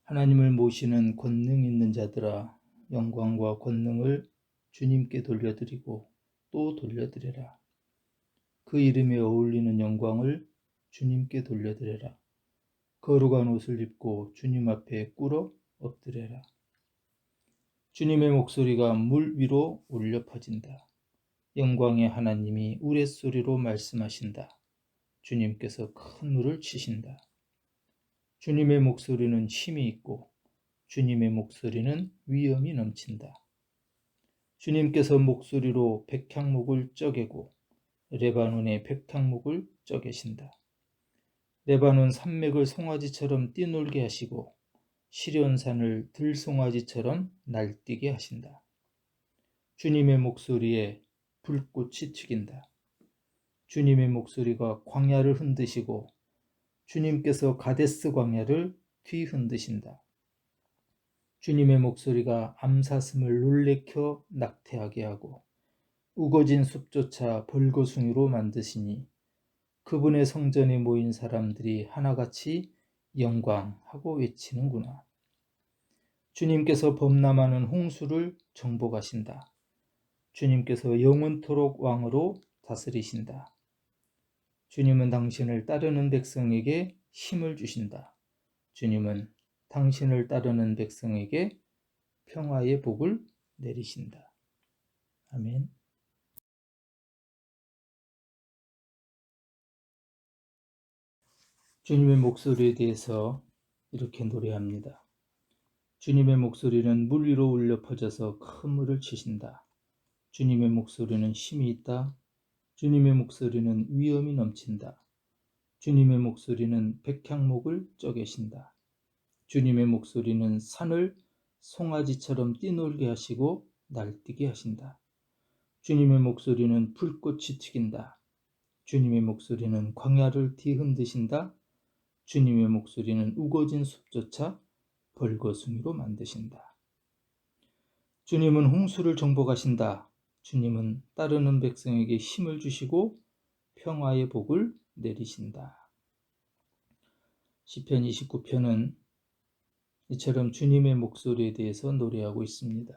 하나님을 모시는 권능 있는 자들아, 영광과 권능을 주님께 돌려드리고 또 돌려드려라. 그 이름에 어울리는 영광을 주님께 돌려드려라. 거룩한 옷을 입고 주님 앞에 꿇어 엎드려라. 주님의 목소리가 물 위로 울려 퍼진다. 영광의 하나님이 우레소리로 말씀하신다. 주님께서 큰 물을 치신다. 주님의 목소리는 힘이 있고 주님의 목소리는 위엄이 넘친다. 주님께서 목소리로 백향목을 쪼개고 레바논의 백향목을 쪼개신다. 레바논 산맥을 송아지처럼 뛰놀게 하시고 시련산을 들송아지처럼 날뛰게 하신다. 주님의 목소리에 불꽃이 튀긴다. 주님의 목소리가 광야를 흔드시고 주님께서 가데스 광야를 뒤흔드신다. 주님의 목소리가 암사슴을 놀래켜 낙태하게 하고 우거진 숲조차 벌거숭이로 만드시니 그분의 성전에 모인 사람들이 하나같이 영광하고 외치는구나. 주님께서 범람하는 홍수를 정복하신다. 주님께서 영원토록 왕으로 다스리신다. 주님은 당신을 따르는 백성에게 힘을 주신다. 주님은 당신을 따르는 백성에게 평화의 복을 내리신다. 아멘. 주님의 목소리에 대해서 이렇게 노래합니다. 주님의 목소리는 물 위로 울려 퍼져서 큰 물을 치신다. 주님의 목소리는 힘이 있다. 주님의 목소리는 위엄이 넘친다. 주님의 목소리는 백향목을 쪼개신다. 주님의 목소리는 산을 송아지처럼 뛰놀게 하시고 날뛰게 하신다. 주님의 목소리는 불꽃이 튀긴다. 주님의 목소리는 광야를 뒤흔드신다. 주님의 목소리는 우거진 숲조차 벌거숭이로 만드신다. 주님은 홍수를 정복하신다. 주님은 따르는 백성에게 힘을 주시고 평화의 복을 내리신다. 시편 29편은 이처럼 주님의 목소리에 대해서 노래하고 있습니다.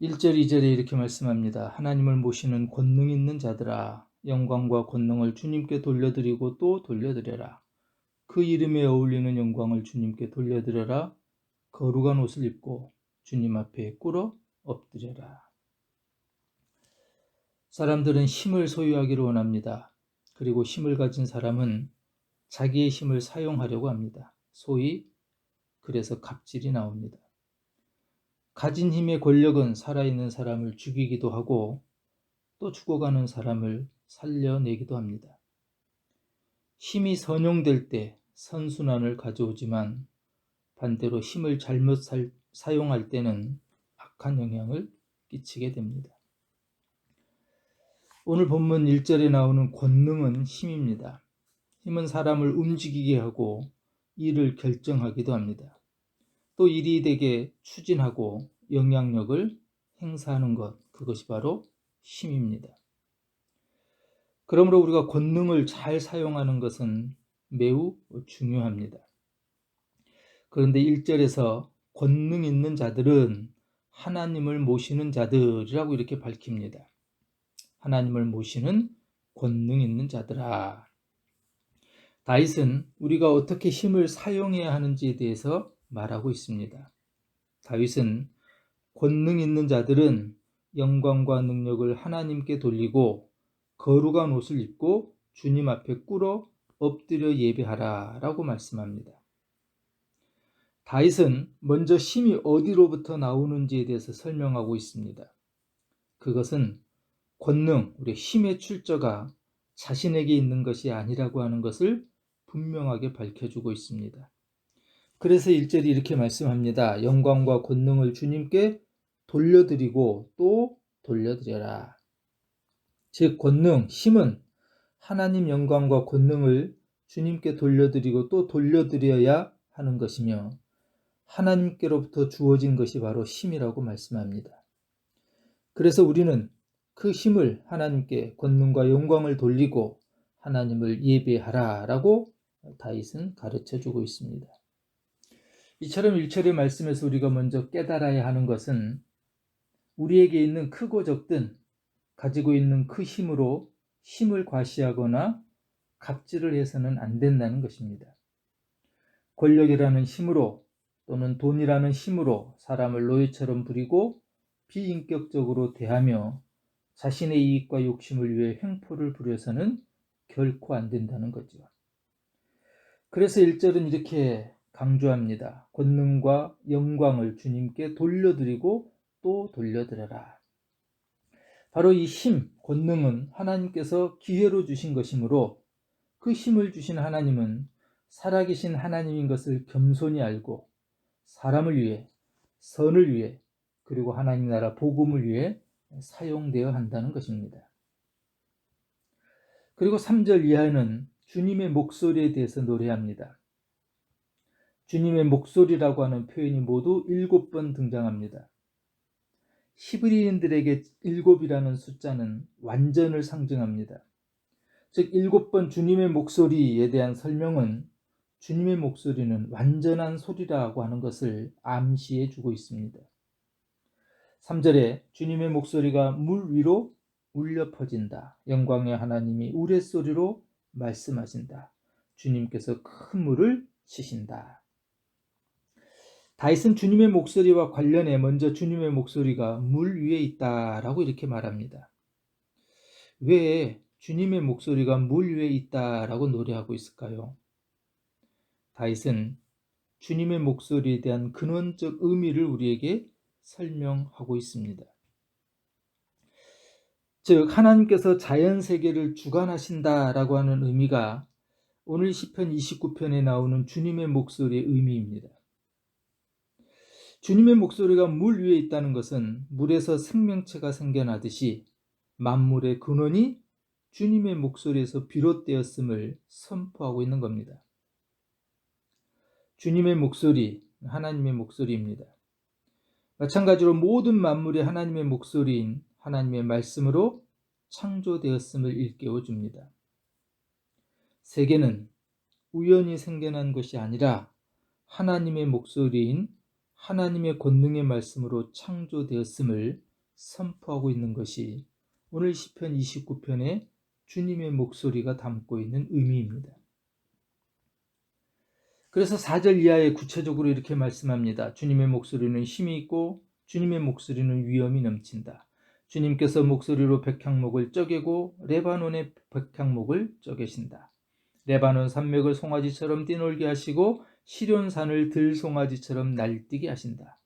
1절, 2절에 이렇게 말씀합니다. 하나님을 모시는 권능 있는 자들아, 영광과 권능을 주님께 돌려드리고 또 돌려드려라. 그 이름에 어울리는 영광을 주님께 돌려드려라. 거룩한 옷을 입고 주님 앞에 꿇어 엎드려라. 사람들은 힘을 소유하기를 원합니다. 그리고 힘을 가진 사람은 자기의 힘을 사용하려고 합니다. 소위 그래서 갑질이 나옵니다. 가진 힘의 권력은 살아있는 사람을 죽이기도 하고 또 죽어가는 사람을 살려내기도 합니다. 힘이 선용될 때 선순환을 가져오지만 반대로 힘을 잘못 사용할 때는 악한 영향을 끼치게 됩니다. 오늘 본문 1절에 나오는 권능은 힘입니다. 힘은 사람을 움직이게 하고 일을 결정하기도 합니다. 또 일이 되게 추진하고 영향력을 행사하는 것, 그것이 바로 힘입니다. 그러므로 우리가 권능을 잘 사용하는 것은 매우 중요합니다. 그런데 1절에서 권능 있는 자들은 하나님을 모시는 자들이라고 이렇게 밝힙니다. 하나님을 모시는 권능 있는 자들아. 다윗은 우리가 어떻게 힘을 사용해야 하는지에 대해서 말하고 있습니다. 다윗은 권능 있는 자들은 영광과 능력을 하나님께 돌리고 거룩한 옷을 입고 주님 앞에 꿇어 엎드려 예배하라 라고 말씀합니다. 다윗은 먼저 힘이 어디로부터 나오는지에 대해서 설명하고 있습니다. 그것은 권능, 우리 힘의 출처가 자신에게 있는 것이 아니라고 하는 것을 분명하게 밝혀주고 있습니다. 그래서 1절이 이렇게 말씀합니다. 영광과 권능을 주님께 돌려드리고 또 돌려드려라. 즉 권능, 힘은 하나님 영광과 권능을 주님께 돌려드리고 또 돌려드려야 하는 것이며 하나님께로부터 주어진 것이 바로 힘이라고 말씀합니다. 그래서 우리는 그 힘을 하나님께 권능과 영광을 돌리고 하나님을 예배하라 라고 다윗은 가르쳐주고 있습니다. 이처럼 1절의 말씀에서 우리가 먼저 깨달아야 하는 것은 우리에게 있는 크고 적든 가지고 있는 그 힘으로 힘을 과시하거나 갑질을 해서는 안 된다는 것입니다. 권력이라는 힘으로 또는 돈이라는 힘으로 사람을 노예처럼 부리고 비인격적으로 대하며 자신의 이익과 욕심을 위해 횡포를 부려서는 결코 안 된다는 거죠. 그래서 1절은 이렇게 강조합니다. 권능과 영광을 주님께 돌려드리고 또 돌려드려라. 바로 이 힘, 권능은 하나님께서 기회로 주신 것이므로 그 힘을 주신 하나님은 살아계신 하나님인 것을 겸손히 알고 사람을 위해, 선을 위해, 그리고 하나님 나라 복음을 위해 사용되어야 한다는 것입니다. 그리고 3절 이하에는 주님의 목소리에 대해서 노래합니다. 주님의 목소리라고 하는 표현이 모두 7번 등장합니다. 히브리인들에게 7이라는 숫자는 완전을 상징합니다. 즉 7번 주님의 목소리에 대한 설명은 주님의 목소리는 완전한 소리라고 하는 것을 암시해 주고 있습니다. 3절에 주님의 목소리가 물 위로 울려 퍼진다. 영광의 하나님이 우레소리로 말씀하신다. 주님께서 큰 물을 치신다. 다윗은 주님의 목소리와 관련해 먼저 주님의 목소리가 물 위에 있다라고 이렇게 말합니다. 왜 주님의 목소리가 물 위에 있다라고 노래하고 있을까요? 다윗은 주님의 목소리에 대한 근원적 의미를 우리에게 설명하고 있습니다. 즉 하나님께서 자연세계를 주관하신다라고 하는 의미가 오늘 시편 29편에 나오는 주님의 목소리의 의미입니다. 주님의 목소리가 물 위에 있다는 것은 물에서 생명체가 생겨나듯이 만물의 근원이 주님의 목소리에서 비롯되었음을 선포하고 있는 겁니다. 주님의 목소리, 하나님의 목소리입니다. 마찬가지로 모든 만물이 하나님의 목소리인 하나님의 말씀으로 창조되었음을 일깨워 줍니다. 세계는 우연히 생겨난 것이 아니라 하나님의 목소리인 하나님의 권능의 말씀으로 창조되었음을 선포하고 있는 것이 오늘 시편 29편에 주님의 목소리가 담고 있는 의미입니다. 그래서 4절 이하에 구체적으로 이렇게 말씀합니다. 주님의 목소리는 힘이 있고 주님의 목소리는 위엄이 넘친다. 주님께서 목소리로 백향목을 쪼개고 레바논의 백향목을 쪼개신다. 레바논 산맥을 송아지처럼 뛰놀게 하시고 시련산을 들송아지처럼 날뛰게 하신다.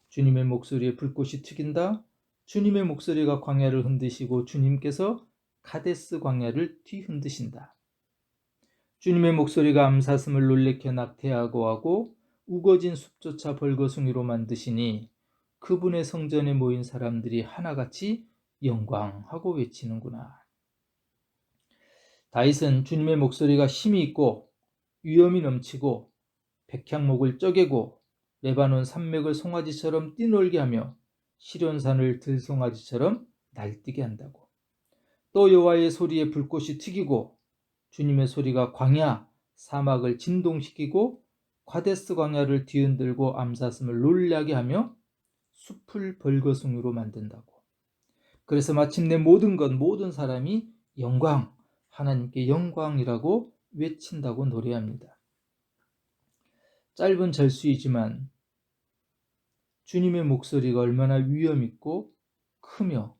주님의 목소리에 불꽃이 튀긴다. 주님의 목소리가 광야를 흔드시고 주님께서 카데스 광야를 뒤흔드신다. 주님의 목소리가 암사슴을 놀래켜 낙태하고 하고 우거진 숲조차 벌거숭이로 만드시니 그분의 성전에 모인 사람들이 하나같이 영광하고 외치는구나. 다윗은 주님의 목소리가 힘이 있고 위엄이 넘치고 백향목을 쪼개고 레바논 산맥을 송아지처럼 뛰놀게 하며 시련산을 들송아지처럼 날뛰게 한다고. 또 여호와의 소리에 불꽃이 튀기고 주님의 소리가 광야, 사막을 진동시키고 과데스 광야를 뒤흔들고 암사슴을 놀라게 하며 숲을 벌거숭이로 만든다고. 그래서 마침내 모든 사람이 영광, 하나님께 영광이라고 외친다고 노래합니다. 짧은 절수이지만 주님의 목소리가 얼마나 위엄 있고 크며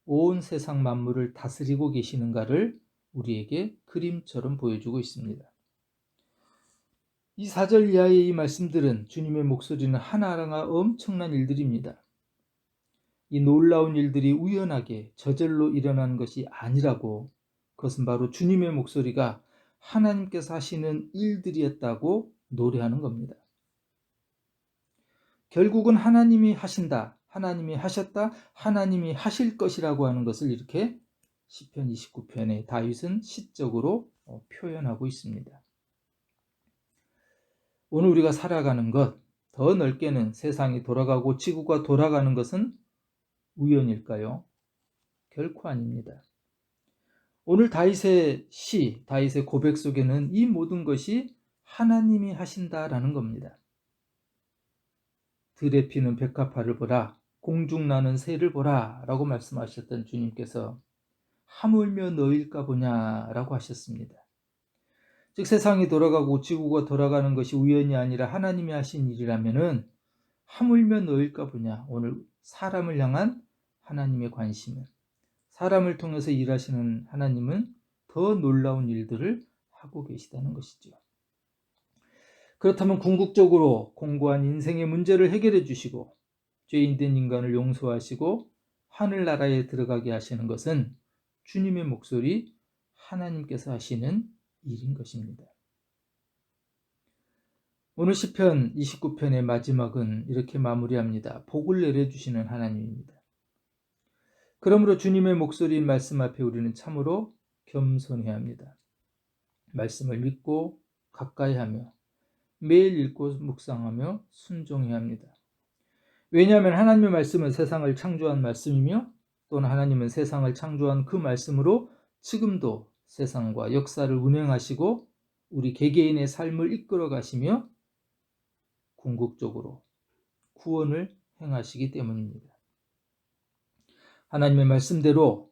온 세상 만물을 다스리고 계시는가를 우리에게 그림처럼 보여주고 있습니다. 이 4절 이하의 이 말씀들은 주님의 목소리는 하나하나 엄청난 일들입니다. 이 놀라운 일들이 우연하게 저절로 일어나는 것이 아니라고, 그것은 바로 주님의 목소리가 하나님께서 하시는 일들이었다고 노래하는 겁니다. 결국은 하나님이 하신다, 하나님이 하셨다, 하나님이 하실 것이라고 하는 것을 이렇게 시편 29편에 다윗은 시적으로 표현하고 있습니다. 오늘 우리가 살아가는 것, 더 넓게는 세상이 돌아가고 지구가 돌아가는 것은 우연일까요? 결코 아닙니다. 오늘 다윗의 시, 다윗의 고백 속에는 이 모든 것이 하나님이 하신다라는 겁니다. 들에 피는 백합화를 보라, 공중 나는 새를 보라 라고 말씀하셨던 주님께서 하물며 너일까 보냐라고 하셨습니다. 즉 세상이 돌아가고 지구가 돌아가는 것이 우연이 아니라 하나님이 하신 일이라면은 하물며 너일까 보냐. 오늘 사람을 향한 하나님의 관심은, 사람을 통해서 일하시는 하나님은 더 놀라운 일들을 하고 계시다는 것이죠. 그렇다면 궁극적으로 공고한 인생의 문제를 해결해 주시고 죄인된 인간을 용서하시고 하늘나라에 들어가게 하시는 것은 주님의 목소리, 하나님께서 하시는 일인 것입니다. 오늘 시편 29편의 마지막은 이렇게 마무리합니다. 복을 내려주시는 하나님입니다. 그러므로 주님의 목소리인 말씀 앞에 우리는 참으로 겸손해야 합니다. 말씀을 믿고 가까이 하며 매일 읽고 묵상하며 순종해야 합니다. 왜냐하면 하나님의 말씀은 세상을 창조한 말씀이며 또는 하나님은 세상을 창조한 그 말씀으로 지금도 세상과 역사를 운행하시고 우리 개개인의 삶을 이끌어 가시며 궁극적으로 구원을 행하시기 때문입니다. 하나님의 말씀대로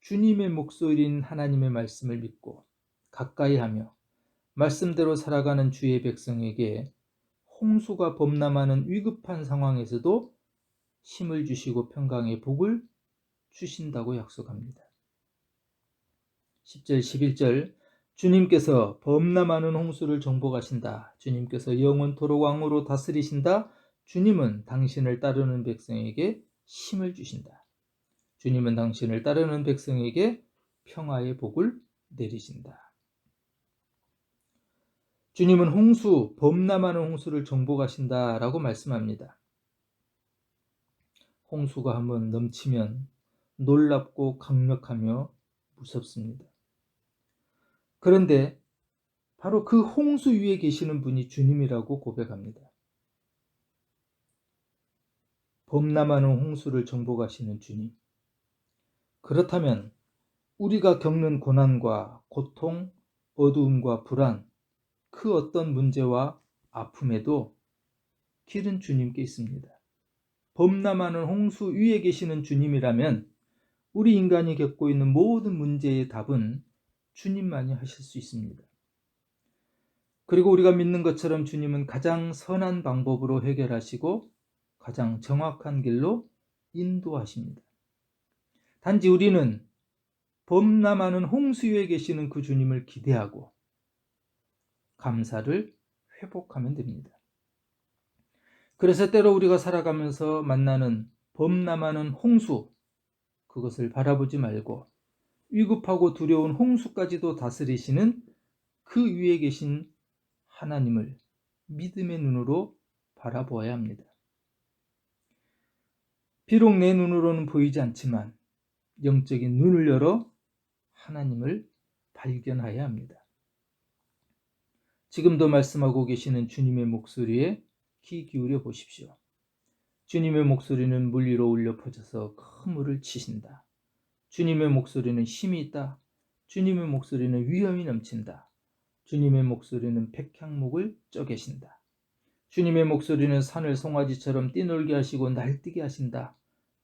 주님의 목소리인 하나님의 말씀을 믿고 가까이 하며 말씀대로 살아가는 주의 백성에게 홍수가 범람하는 위급한 상황에서도 힘을 주시고 평강의 복을 주신다고 약속합니다. 10절 11절 주님께서 범람하는 홍수를 정복하신다. 주님께서 영원토록 왕으로 다스리신다. 주님은 당신을 따르는 백성에게 힘을 주신다. 주님은 당신을 따르는 백성에게 평화의 복을 내리신다. 주님은 홍수, 범람하는 홍수를 정복하신다라고 말씀합니다. 홍수가 한번 넘치면 놀랍고 강력하며 무섭습니다. 그런데 바로 그 홍수 위에 계시는 분이 주님이라고 고백합니다. 범람하는 홍수를 정복하시는 주님. 그렇다면 우리가 겪는 고난과 고통, 어두움과 불안, 그 어떤 문제와 아픔에도 길은 주님께 있습니다. 범람하는 홍수 위에 계시는 주님이라면 우리 인간이 겪고 있는 모든 문제의 답은 주님만이 하실 수 있습니다. 그리고 우리가 믿는 것처럼 주님은 가장 선한 방법으로 해결하시고 가장 정확한 길로 인도하십니다. 단지 우리는 범람하는 홍수 위에 계시는 그 주님을 기대하고 감사를 회복하면 됩니다. 그래서 때로 우리가 살아가면서 만나는 범람하는 홍수, 그것을 바라보지 말고 위급하고 두려운 홍수까지도 다스리시는 그 위에 계신 하나님을 믿음의 눈으로 바라보아야 합니다. 비록 내 눈으로는 보이지 않지만 영적인 눈을 열어 하나님을 발견해야 합니다. 지금도 말씀하고 계시는 주님의 목소리에 귀 기울여 보십시오. 주님의 목소리는 물 위로 울려 퍼져서 큰 물을 치신다. 주님의 목소리는 힘이 있다. 주님의 목소리는 위엄이 넘친다. 주님의 목소리는 백향목을 쪼개신다. 주님의 목소리는 산을 송아지처럼 뛰놀게 하시고 날뛰게 하신다.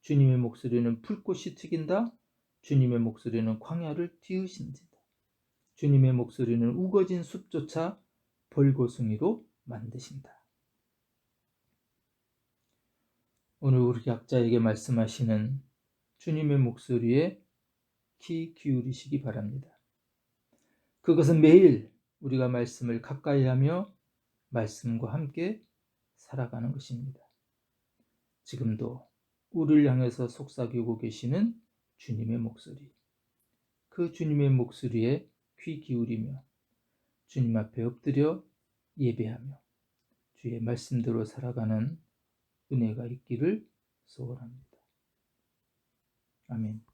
주님의 목소리는 불꽃이 튀긴다. 주님의 목소리는 광야를 틔우신다. 주님의 목소리는 우거진 숲조차 벌거숭이로 만드신다. 오늘 우리 각자에게 말씀하시는 주님의 목소리에 귀 기울이시기 바랍니다. 그것은 매일 우리가 말씀을 가까이 하며 말씀과 함께 살아가는 것입니다. 지금도 우리를 향해서 속삭이고 계시는 주님의 목소리, 그 주님의 목소리에 귀 기울이며 주님 앞에 엎드려 예배하며 주의 말씀대로 살아가는 은혜가 있기를 소원합니다. 아멘.